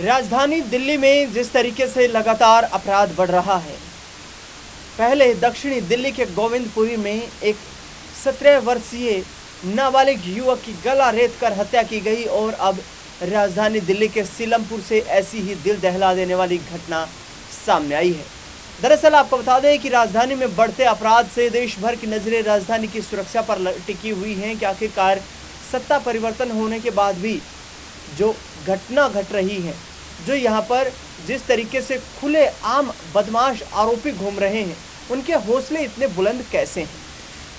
राजधानी दिल्ली में जिस तरीके से लगातार अपराध बढ़ रहा है, पहले दक्षिणी दिल्ली के गोविंदपुरी में एक 17 वर्षीय नाबालिग युवक की गला रेत कर हत्या की गई और अब राजधानी दिल्ली के सीलमपुर से ऐसी ही दिल दहला देने वाली घटना सामने आई है। दरअसल आपको बता दें कि राजधानी में बढ़ते अपराध से देश भर की नजरें राजधानी की सुरक्षा पर टिकी हुई हैं कि आखिरकार सत्ता परिवर्तन होने के बाद भी जो घटना घट रही है, जो यहाँ पर जिस तरीके से खुले आम बदमाश आरोपी घूम रहे हैं, उनके हौसले इतने बुलंद कैसे हैं।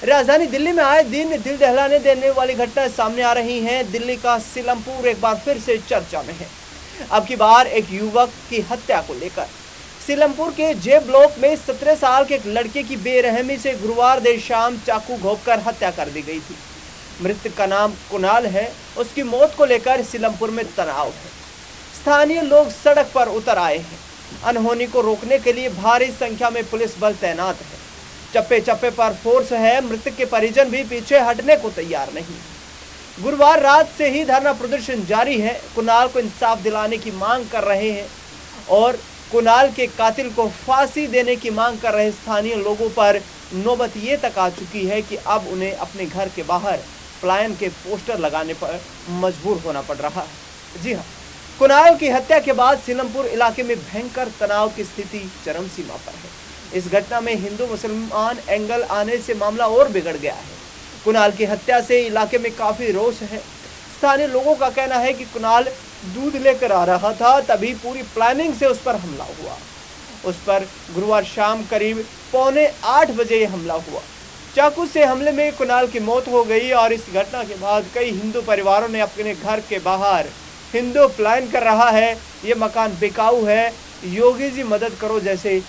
राजधानी दिल्ली में आए दिन दिल दहलाने देने वाली घटनाएं सामने आ रही हैं। दिल्ली का सीलमपुर एक बार फिर से चर्चा में है। अब की बार एक युवक की हत्या को लेकर सीलमपुर के जे ब्लॉक में 17 साल के एक लड़के की बेरहमी से गुरुवार देर शाम चाकू घोंपकर हत्या कर दी गई थी। मृतक का नाम कुणाल है। उसकी मौत को लेकर सीलमपुर में तनाव है। स्थानीय लोग सड़क पर उतर आए हैं। अनहोनी को रोकने के लिए भारी संख्या में पुलिस बल तैनात है। चप्पे चप्पे पर फोर्स है। मृतक के परिजन भी पीछे हटने को तैयार नहीं। गुरुवार रात से ही धरना प्रदर्शन जारी है। कुणाल को इंसाफ दिलाने की मांग कर रहे हैं और कुणाल के कातिल को फांसी देने की मांग कर रहे स्थानीय लोगों पर नौबत ये तक आ चुकी है कि अब उन्हें अपने घर के बाहर पलायन के पोस्टर लगाने पर मजबूर होना पड़ रहा है। जी हाँ, कुणाल की हत्या के बाद सीलमपुर इलाके में भयंकर तनाव की स्थिति चरम सीमा पर है। इस घटना में हिंदू मुसलमान एंगल आने से मामला और बिगड़ गया है। कुणाल की हत्या से इलाके में काफी रोष है। स्थानीय लोगों का कहना है कि कुणाल दूध लेकर आ रहा था, तभी पूरी प्लानिंग से उस पर हमला हुआ। उस पर गुरुवार शाम करीब 7:45 बजे हमला हुआ। चाकू से हमले में कुणाल की मौत हो गई और इस घटना के बाद कई हिंदू परिवारों ने अपने घर के बाहर हिंदू प्लान कर रहा है, ये मकान बिकाऊ है, योगी जी मदद करो जैसे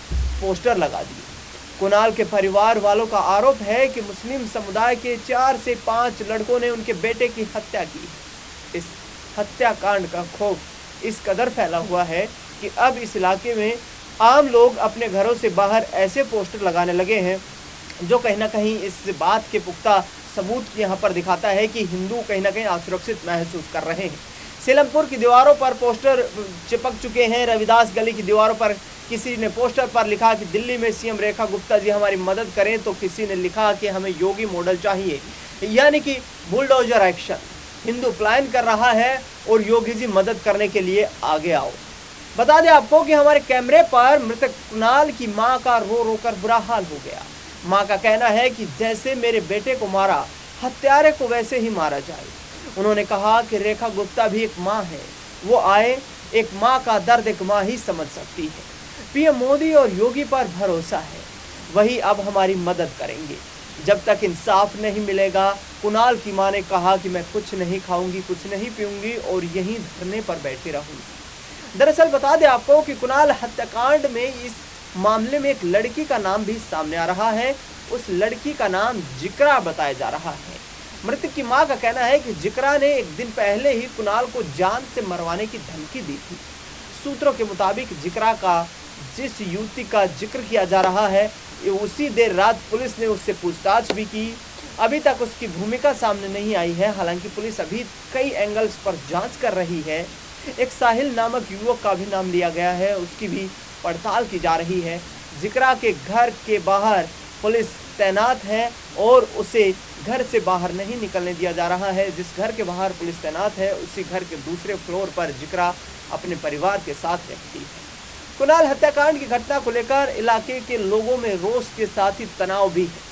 पोस्टर लगा दिए। कुणाल के परिवार वालों का आरोप है कि मुस्लिम समुदाय के 4 से 5 लड़कों ने उनके बेटे की हत्या की। इस हत्याकांड का खौफ इस कदर फैला हुआ है कि अब इस इलाके में आम लोग अपने घरों से बाहर ऐसे पोस्टर लगाने लगे हैं जो कहीं ना कहीं इस बात के पुख्ता सबूत यहाँ पर दिखाता है कि हिंदू कहीं ना कहीं असुरक्षित महसूस कर रहे हैं। सीलमपुर की दीवारों पर पोस्टर चिपक चुके हैं। रविदास गली की दीवारों पर किसी ने पोस्टर पर लिखा कि दिल्ली में सीएम रेखा गुप्ता जी हमारी मदद करें, तो किसी ने लिखा कि हमें योगी मॉडल चाहिए, यानी कि बुलडोजर एक्शन। हिंदू प्लान कर रहा है और योगी जी मदद करने के लिए आगे आओ। बता दें आपको कि हमारे कैमरे पर मृतक कुणाल की मां का रो रो कर बुरा हाल हो गया। मां का कहना है कि जैसे मेरे बेटे को मारा, हत्यारे को वैसे ही मारा जाए। उन्होंने कहा कि रेखा गुप्ता भी एक मां है, वो आए, एक मां का दर्द एक मां ही समझ सकती है। पीएम मोदी और योगी पर भरोसा है, वही अब हमारी मदद करेंगे जब तक इंसाफ नहीं मिलेगा। कुणाल की मां ने कहा कि मैं कुछ नहीं खाऊंगी, कुछ नहीं पीऊंगी और यहीं धरने पर बैठी रहूंगी। दरअसल बता दें आपको कि कुणाल हत्याकांड में इस मामले में एक लड़की का नाम भी सामने आ रहा है। उस लड़की का नाम जिक्रा बताया जा रहा है। मृतक की मां का कहना है कि जिक्रा ने एक दिन पहले ही कुणाल को जान से मरवाने की धमकी दी थी। सूत्रों के मुताबिक जिक्रा का जिस युवती का जिक्र किया जा रहा है, उसी देर रात पुलिस ने उससे पूछताछ भी की। अभी तक उसकी भूमिका सामने नहीं आई है। हालांकि पुलिस अभी कई एंगल्स पर जांच कर रही है। एक साहिल नामक युवक का भी नाम लिया गया है, उसकी भी पड़ताल की जा रही है। जिक्रा के घर के बाहर पुलिस तैनात है और उसे घर से बाहर नहीं निकलने दिया जा रहा है। जिस घर के बाहर पुलिस तैनात है, उसी घर के दूसरे फ्लोर पर जिक्रा अपने परिवार के साथ रहती है। कुणाल हत्याकांड की घटना को लेकर इलाके के लोगों में रोष के साथ ही तनाव भी है।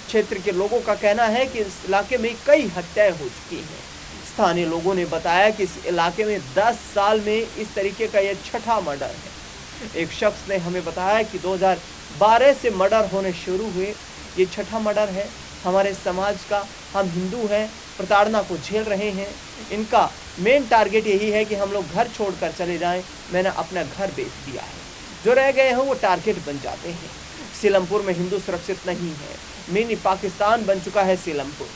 क्षेत्र के लोगों का कहना है कि इस इलाके में कई हत्याएं हो चुकी हैं। स्थानीय लोगों ने बताया कि इस इलाके में 10 साल में इस तरीके का यह छठा मर्डर है। एक शख्स ने हमें बताया कि 2012 से मर्डर होने शुरू हुए, ये छठा मर्डर है। हमारे समाज का, हम हिंदू हैं, प्रताड़ना को झेल रहे हैं। इनका मेन टारगेट यही है कि हम लोग घर छोड़कर चले जाएं। मैंने अपना घर बेच दिया है। जो रह गए हैं वो टारगेट बन जाते हैं। सीलमपुर में हिंदू सुरक्षित नहीं है। मिनी पाकिस्तान बन चुका है सीलमपुर।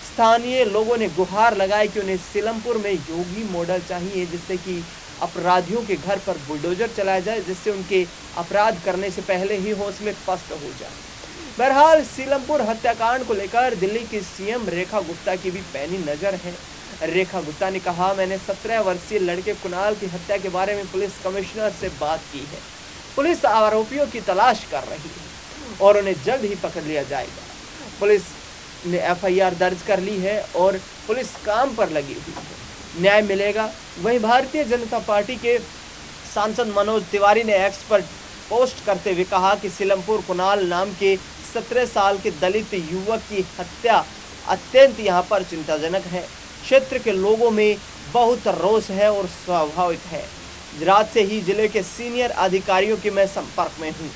स्थानीय लोगों ने गुहार लगाई कि उन्हें सीलमपुर में योगी मॉडल चाहिए, जिससे कि अपराधियों के घर पर बुलडोजर चलाया जाए, जिससे उनके अपराध करने से पहले ही हौसले पस्त हो जाए। बहरहाल सीलमपुर हत्याकांड को लेकर दिल्ली की सीएम रेखा गुप्ता की भी पैनी नजर है। रेखा गुप्ता ने कहा, मैंने 17 वर्षीय लड़के कुणाल की हत्या के बारे में पुलिस कमिश्नर से बात की है। पुलिस आरोपियों की तलाश कर रही है और उन्हें जल्द ही पकड़ लिया जाएगा। पुलिस ने एफआईआर दर्ज कर ली है और पुलिस काम पर लगी हुई है, न्याय मिलेगा। वहीं भारतीय जनता पार्टी के सांसद मनोज तिवारी ने एक्स पर पोस्ट करते हुए कहा कि सीलमपुर कुणाल नाम के 17 साल के दलित युवक की हत्या अत्यंत यहां पर चिंताजनक है। क्षेत्र के लोगों में बहुत रोष है और स्वाभाविक है। रात से ही जिले के सीनियर अधिकारियों के मैं संपर्क में हूं।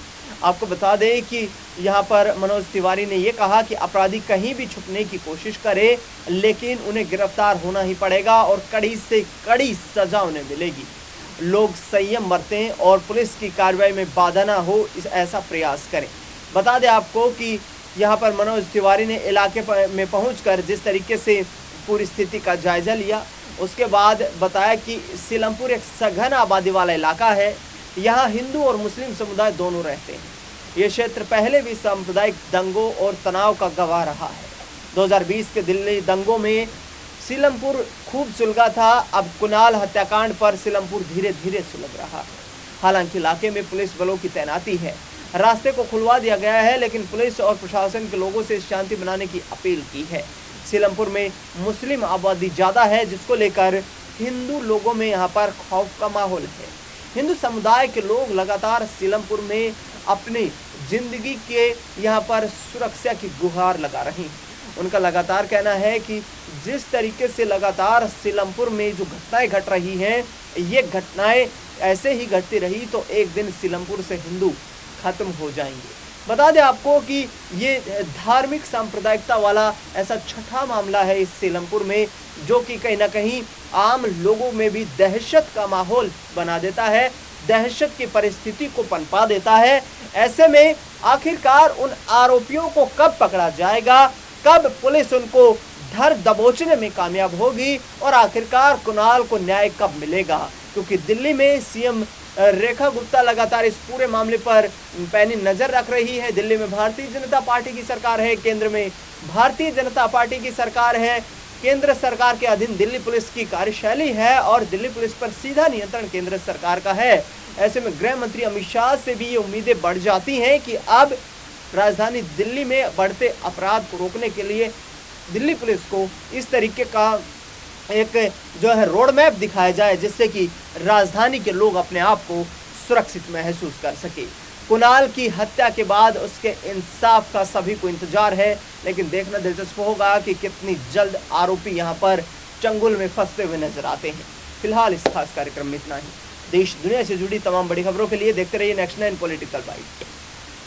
आपको बता दें कि यहां पर मनोज तिवारी ने यह कहा कि अपराधी कहीं भी छुपने की कोशिश करे, लेकिन उन्हें गिरफ्तार होना ही पड़ेगा और कड़ी से कड़ी सजा उन्हें मिलेगी। लोग संयम बरतें और पुलिस की कार्रवाई में बाधा ना हो, ऐसा प्रयास करें। बता दें आपको कि यहाँ पर मनोज तिवारी ने इलाके में पहुंचकर जिस तरीके से पूरी स्थिति का जायजा लिया, उसके बाद बताया कि सीलमपुर एक सघन आबादी वाला इलाका है। यहाँ हिंदू और मुस्लिम समुदाय दोनों रहते हैं। ये क्षेत्र पहले भी सांप्रदायिक दंगों और तनाव का गवाह रहा है। 2020 के दिल्ली दंगों में सीलमपुर खूब सुलगा था। अब कुणाल हत्याकांड पर सीलमपुर धीरे धीरे सुलग रहा है। हालांकि इलाके में पुलिस बलों की तैनाती है, रास्ते को खुलवा दिया गया है, लेकिन पुलिस और प्रशासन के लोगों से शांति बनाने की अपील की है। सीलमपुर में मुस्लिम आबादी ज़्यादा है, जिसको लेकर हिंदू लोगों में यहाँ पर खौफ का माहौल है। हिंदू समुदाय के लोग लगातार सीलमपुर में अपनी जिंदगी के यहाँ पर सुरक्षा की गुहार लगा रहे हैं। उनका लगातार कहना है कि जिस तरीके से लगातार सीलमपुर में जो घटनाएं घट रही हैं, ये घटनाएं ऐसे ही घटती रही तो एक दिन सीलमपुर से हिंदू खत्म हो जाएंगे। बता दें आपको कि ये धार्मिक सांप्रदायिकता वाला ऐसा छठा मामला है इस सीलमपुर में, जो कि कहीं ना कहीं आम लोगों में भी दहशत का माहौल बना देता है, दहशत की परिस्थिति को पनपा देता है। ऐसे में आखिरकार उन आरोपियों को कब पकड़ा जाएगा, कब पुलिस उनको धर दबोचने में कामयाब होगी और आखिरकार कुणाल को न्याय कब मिलेगा, क्योंकि दिल्ली में सीएम रेखा गुप्ता लगातार इस पूरे मामले पर पैनी नजर रख रही है। दिल्ली में भारतीय जनता पार्टी की सरकार है, केंद्र में भारतीय जनता पार्टी की सरकार है, केंद्र सरकार के अधीन दिल्ली पुलिस की कार्यशैली है और दिल्ली पुलिस पर सीधा नियंत्रण केंद्र सरकार का है। ऐसे में गृह मंत्री अमित शाह से भी ये उम्मीदें बढ़ जाती हैं कि अब राजधानी दिल्ली में बढ़ते अपराध को रोकने के लिए दिल्ली पुलिस को इस तरीके का एक जो है रोड मैप दिखाया जाए, जिससे कि राजधानी के लोग अपने आप को सुरक्षित महसूस कर सके। कुणाल की हत्या के बाद उसके इंसाफ का सभी को इंतजार है, लेकिन देखना दिलचस्प होगा कि कितनी जल्द आरोपी यहां पर चंगुल में फंसते हुए नजर आते हैं। फिलहाल इस खास कार्यक्रम में इतना ही। देश दुनिया से जुड़ी तमाम बड़ी खबरों के लिए देखते रहिए नेक्स्ट 9 पॉलिटिकल बाइट।